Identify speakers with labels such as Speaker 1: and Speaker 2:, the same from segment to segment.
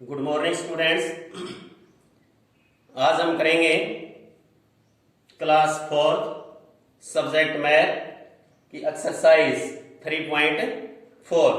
Speaker 1: Good morning students. आज हम करेंगे क्लास 4 सब्जेक्ट मैथ की एक्सरसाइज 3.4।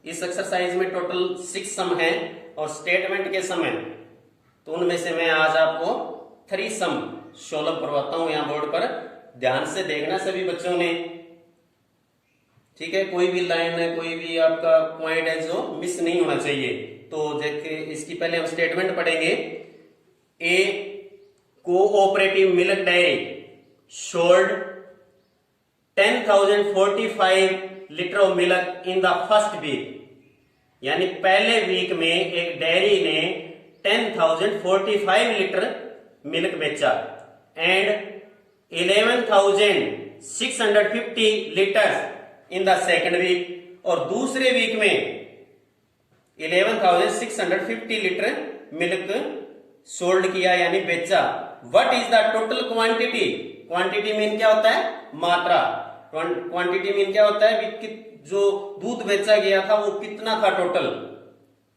Speaker 1: इस एक्सरसाइज में टोटल 6 सम हैं और स्टेटमेंट के सम हैं, तो उनमें से मैं आज आपको 3 सम सोल्व करवाता हूं। यहाँ बोर्ड पर ध्यान से देखना सभी बच्चों ने, ठीक है। कोई भी लाइन है, कोई भी आपका पॉइंट है जो मिस नहीं होना चाहिए। तो देखिए, इसकी पहले हम स्टेटमेंट पढ़ेंगे। A cooperative milk dairy sold 10,045 litre of milk in the first week, यानी पहले वीक में एक डेयरी ने 10,045 लीटर मिल्क बेचा and 11,650 litres in the second week, और दूसरे वीक में 11,650 लीटर मिल्क सोल्ड किया यानी बेचा। What is the total quantity? Quantity mean क्या होता है? मात्रा। क्वांटिटी मीन क्या होता है? जो दूध बेचा गया था वो कितना था total.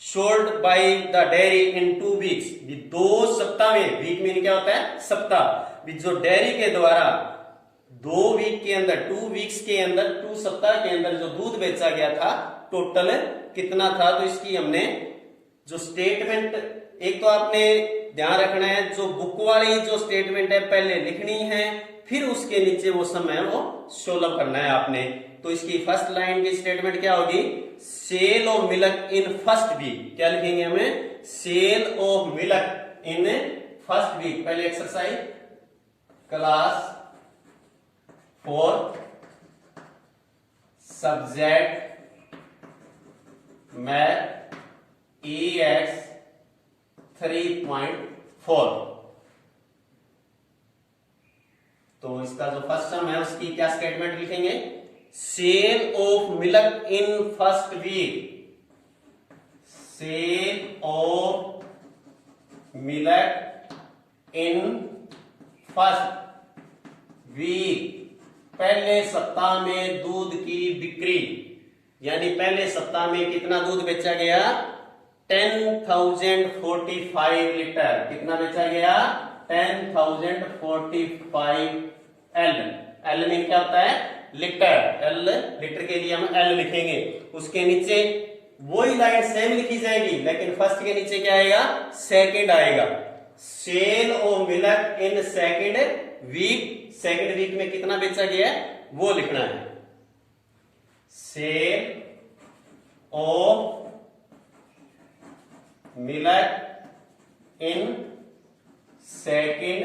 Speaker 1: Sold by the dairy in 2 weeks, 2 सप्ताह में। वीक मीन क्या होता है? सप्ताह। जो डेयरी के द्वारा 2 वीक के अंदर, 2 वीक्स के अंदर, 2 सप्ताह के अंदर जो दूध बेचा गया था टोटल कितना था। तो इसकी हमने जो स्टेटमेंट, एक तो आपने ध्यान रखना है, जो बुक वाली जो स्टेटमेंट है पहले लिखनी है, फिर उसके नीचे वो सम है वो सोल्व करना है आपने। तो इसकी फर्स्ट लाइन की स्टेटमेंट क्या होगी? Sale of milk in first week. क्या लिखेंगे हमें? Sale of milk in first week. पहले exercise class 4 subject math EX 3.4। तो इसका जो फर्स्ट सम है उसकी क्या स्टेटमेंट लिखेंगे? Sale of milk in first week. Sale of milk in first week, पहले सप्ताह में दूध की बिक्री, यानी पहले सप्ताह में कितना दूध बेचा गया? 10,045 लीटर। कितना बेचा गया? 10,045 एल। एल मीन क्या होता है? लीटर। एल लीटर के लिए हम एल लिखेंगे। उसके नीचे वही लाइन सेम लिखी जाएगी, लेकिन फर्स्ट के नीचे क्या आएगा? सेकंड आएगा। Sale of milk in second week, second week में कितना बेचा गया है वो लिखना है। Sale of milk in second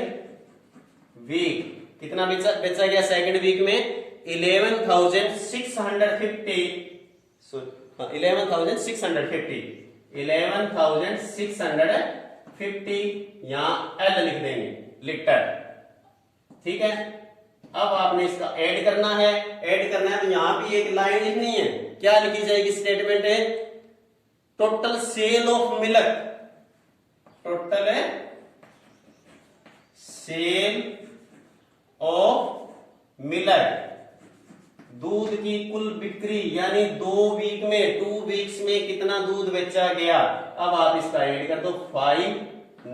Speaker 1: week, कितना बेचा गया सेकेंड वीक में? 11,650 यहां एल लिख देंगे, लीटर। ठीक है। अब आपने इसका ऐड करना है। तो यहां भी एक लाइन लिखनी है। क्या लिखी जाएगी स्टेटमेंट है? Total sale of milk, total sale of milk, दूध की कुल बिक्री, यानी 2 वीक में, 2 वीक्स में कितना दूध बेचा गया। अब आप इसका ऐड कर दो, 5,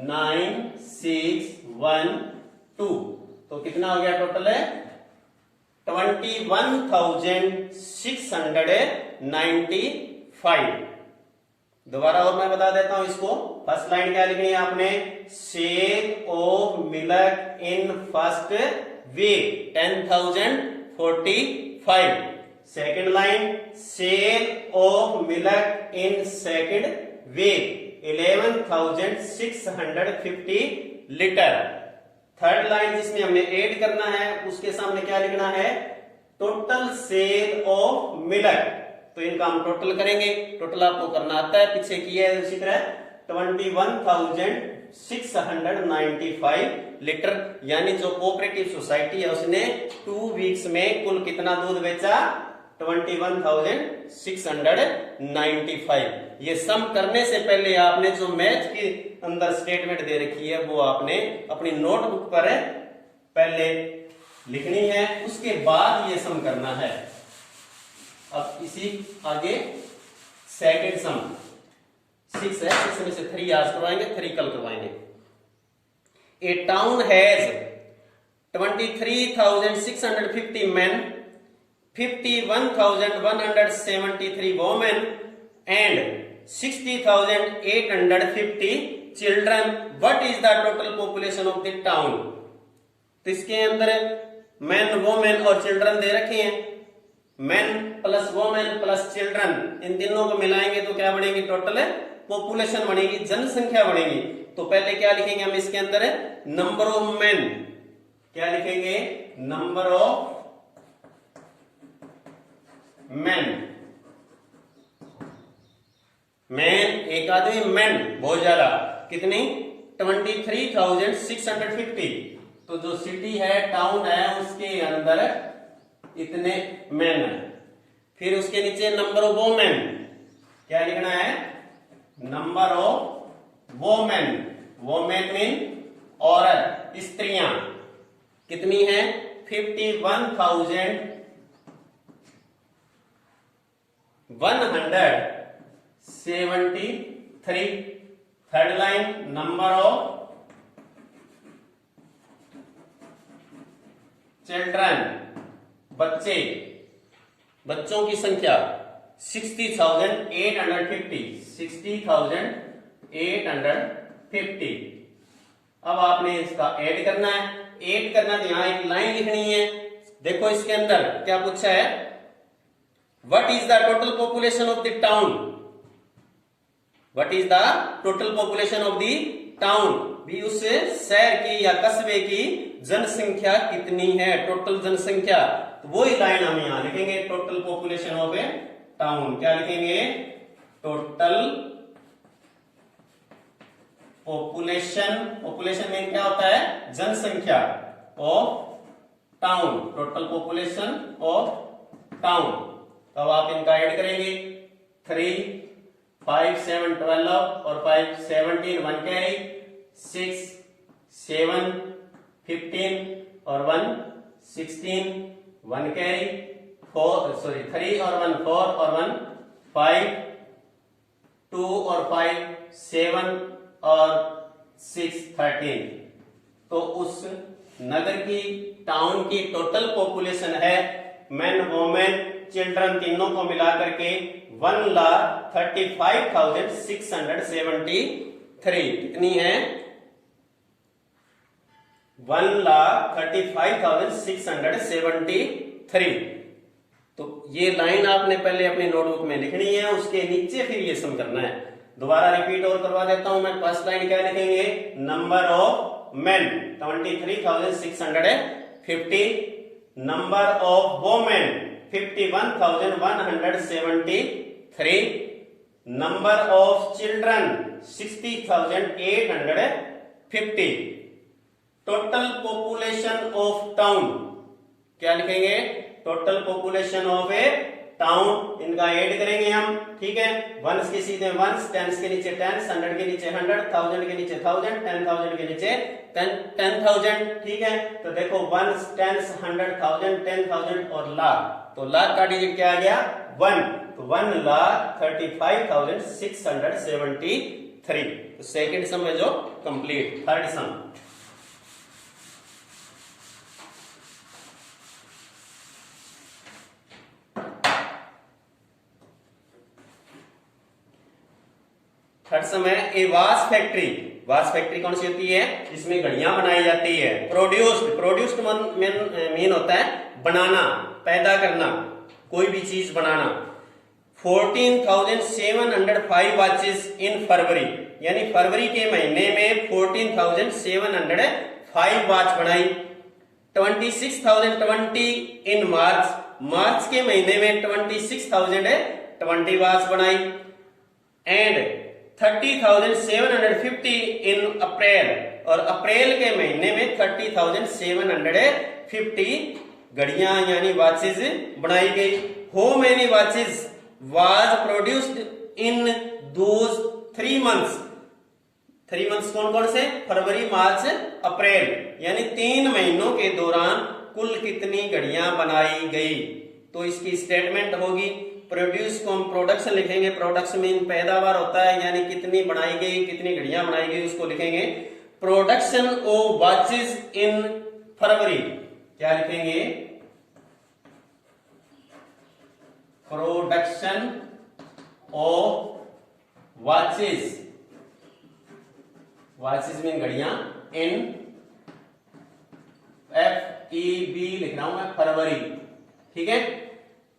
Speaker 1: 9, 6, 1, 2। तो कितना हो गया टोटल है? 21,695। दोबारा और मैं बता देता हूं इसको। फर्स्ट लाइन क्या लिखनी है आपने? Sale of milk in first week 10,045। Second line sale of milk in second week 11,650 litre. Third line जिसमें हमने ऐड करना है उसके सामने क्या लिखना है? Total sale of milk. तो इनका हम टोटल करेंगे। टोटल आपको करना आता है, पीछे किया है उसी तरह। 21,695 लीटर, यानी जो कोऑपरेटिव सोसाइटी है उसने 2 वीक्स में कुल कितना दूध बेचा? 21,695। ये सम करने से पहले आपने जो मैथ के अंदर स्टेटमेंट दे रखी है वो आपने अपनी नोटबुक पर पहले लिखनी है, उसके बाद ये सम करना है। अब इसी आगे सेकंड सम 6 है, 6 में से 3 आज करवाएंगे, 3 कल करवाएंगे। ए town has 23,650 men, 51,173 women and 60,850 children. What is the total population of the town? तो इसके अंदर मैन, वोमेन और चिल्ड्रन दे रखे हैं। Man plus women plus children, इन तीनों को मिलाएंगे तो क्या बनेगी? टोटल पॉपुलेशन बनेगी, जनसंख्या बनेगी। तो पहले क्या लिखेंगे हम इसके अंदर? Number of man. क्या लिखेंगे? Number of man. मैन एक आदमी, मैन बहुत ज्यादा, कितनी? 23,650। तो जो सिटी है, टाउन है, उसके अंदर इतने मैन है। फिर उसके नीचे नंबर ऑफ वोमेन, क्या लिखना है? Number of women. Women mean औरत, स्त्रियां, कितनी है? 51,173। Third line, number of children, बच्चे, बच्चों की संख्या 60,850। 60,850। अब आपने इसका ऐड करना है। ऐड करना तो यहां एक लाइन लिखनी है। देखो इसके अंदर क्या पूछा है? What is the total population of the town? What is the total population of the town? भी उस शहर की या कस्बे की जनसंख्या कितनी है? टोटल जनसंख्या। तो वही लाइन हम यहां लिखेंगे, total population of A town. क्या लिखेंगे? Total population. पॉपुलेशन में क्या होता है? जनसंख्या of town. Total population of town. तो अब आप इनका ऐड करेंगे। 3, 5, 7, 12 और 5, 17, 1 कैरी, 6, 7, 15 और 1, 16, 1 कैरी, 3 और 1, 4 और 1, 5, 2 और 5, 7 और 6, 13। तो उस नगर की, टाउन की टोटल पॉपुलेशन है, मैन, वोमेन, चिल्ड्रन, तीनों को मिलाकर के 1,35,673। कितनी है? 1,35,673। तो ये लाइन आपने पहले अपनी नोटबुक में लिखनी है, उसके नीचे फिर ये सम करना है। दोबारा रिपीट और करवा देता हूं मैं। फर्स्ट लाइन क्या लिखेंगे? Number of main 23,650, number of women 51,173, number of children 60,850, total population of town. क्या लिखेंगे? Total population of A town. इनका ऐड करेंगे हम, ठीक है? वंस के सीधे वंस, टेंस के नीचे टेंस, 100 के नीचे 100, 1000 के नीचे 1000, 10,000 के नीचे 10,000, ठीक है? तो देखो वंस, टेंस, 100, 1000, 10,000 और लाख। तो लाख का डिजिट क्या आ गया? 1। तो 1,35,673। तो सेकेंड सम है जो कंप्लीट। थर्ड सम, थर्ड सम है ए वास फैक्ट्री। वास फैक्ट्री कौन सी होती है? इसमें घड़ियां बनाई जाती है। प्रोड्यूस्ड मीन होता है बनाना, पैदा करना, कोई भी चीज बनाना। 14,705 वॉचेस इन फरवरी, यानी फरवरी के महीने में 14,705 वॉच बनाई। 26,020 इन मार्च, मार्च के महीने में 26,020 वॉच बनाई। एंड 30,750 इन अप्रैल, और अप्रैल के महीने में 30,750 घड़ियां यानी वॉचेस बनाई गई। How many watches was produced in those 3 months? 3 months कौन कौन से? फरवरी, मार्च, अप्रैल, यानी 3 महीनों के दौरान कुल कितनी घड़ियां बनाई गई? तो इसकी स्टेटमेंट होगी, प्रोड्यूस को हम प्रोडक्शन लिखेंगे, प्रोडक्शन मीन पैदावार होता है, यानी कितनी बनाई गई, कितनी घड़ियां बनाई गई उसको लिखेंगे। प्रोडक्शन ऑफ वॉचेस इन फरवरी, क्या लिखेंगे? Production of watches, watches mean घड़ियां, इन FEB लिख रहा हूं मैं, फरवरी। ठीक है,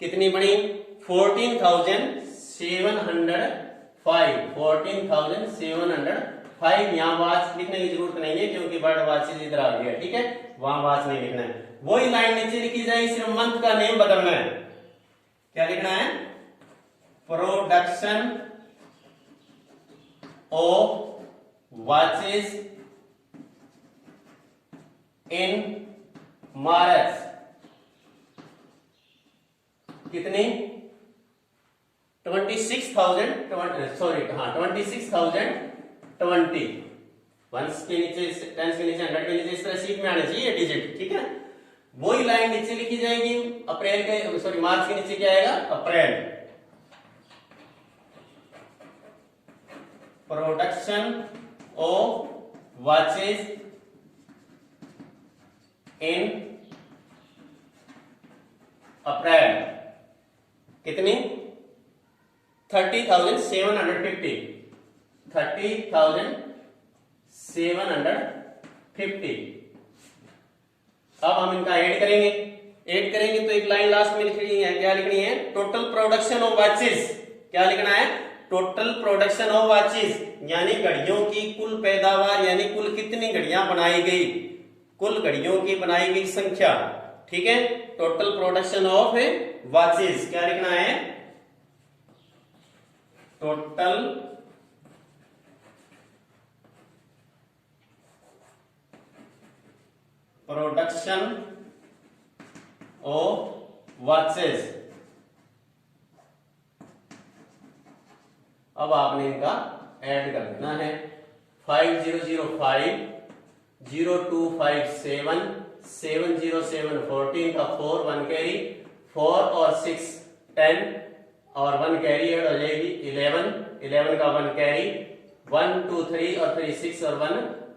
Speaker 1: कितनी बनी? 14,705, 14,705। यहां वॉच लिखने की जरूरत नहीं है क्योंकि वर्ड वॉचेस इधर आ गया। ठीक है, वहां वॉच नहीं लिखना है, वही लाइन नीचे लिखी जाएगी, सिर्फ मंथ का नेम बदलना है। क्या लिखना है? Production of watches in March, कितनी? 26,000, 26,020। वंस के नीचे, टेंस के नीचे, 100 के नीचे, इस तरह शीट में आने चाहिए डिजिट। ठीक है, वही लाइन नीचे लिखी जाएगी। अप्रैल के, सॉरी, मार्च के नीचे क्या आएगा? अप्रैल। प्रोडक्शन ऑफ वॉचेस इन अप्रैल, कितनी? 30,750, 30,750। अब हम इनका ऐड करेंगे। ऐड करेंगे तो एक लाइन लास्ट में लिखनी है। क्या लिखनी है? Total production of watches. क्या लिखना है? टोटल प्रोडक्शन ऑफ वॉचेस, यानी घड़ियों की कुल पैदावार, यानी कुल कितनी घड़ियां बनाई गई, कुल घड़ियों की बनाई गई संख्या। ठीक है, टोटल प्रोडक्शन ऑफ वॉचेस। क्या लिखना है? Total production of watches. अब आपने इनका ऐड कर देना है। 5005, 0257, 707, 14 का 4, 1 कैरी, 4 और 6 10 और 1 कैरी ऐड हो जाएगी 11, 11 का 1 कैरी, 1 2 3 और 3 6 और 1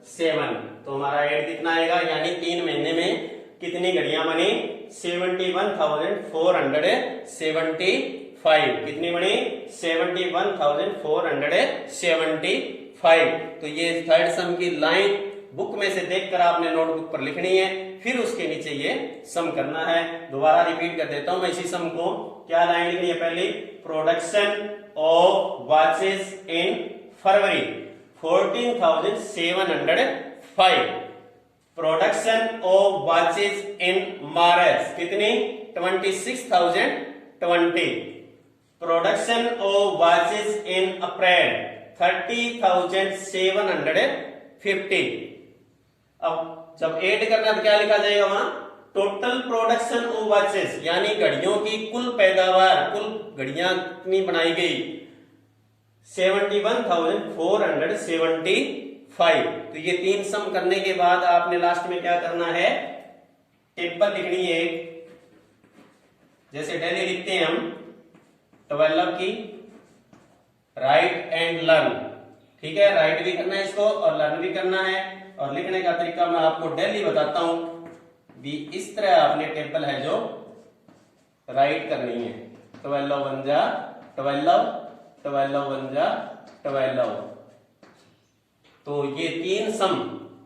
Speaker 1: 7। तो हमारा ऐड कितना आएगा? यानी 3 महीने में कितनी घड़ियां बनी? 71,475। कितनी बनी? 71,475। तो ये थर्ड सम की लाइन बुक में से देखकर आपने नोटबुक पर लिखनी है, फिर उसके नीचे ये सम करना है। दोबारा रिपीट कर देता हूं मैं इसी सम को। क्या लाइन लिखनी है? पहली, production of watches in February 14,705। Production of watches in March कितनी? 26,020। Production of watches in April 30,750। अब जब ऐड करना तो क्या लिखा जाएगा वहां? टोटल प्रोडक्शन ऑफ वॉचेस, यानी घड़ियों की कुल पैदावार, कुल घड़ियां कितनी बनाई गई? 71,475। तो ये 3 सम करने के बाद आपने लास्ट में क्या करना है? टेबल लिखनी है। जैसे डेली लिखते हैं हम 12 की, राइट एंड लर्न। ठीक है, राइट भी करना है इसको और लर्न भी करना है। और लिखने का तरीका मैं आपको डेली बताता हूं भी। इस तरह आपने टेबल है जो राइट करनी है। 12 1 जा 12, 12 1 जा 12। तो ये 3 सम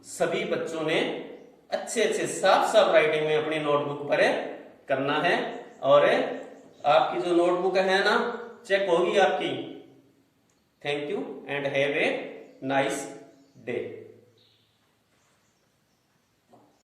Speaker 1: सभी बच्चों ने अच्छे अच्छे साफ साफ राइटिंग में अपनी नोटबुक पर करना है। और आपकी जो नोटबुक है ना, चेक होगी आपकी। Thank you and have a nice day.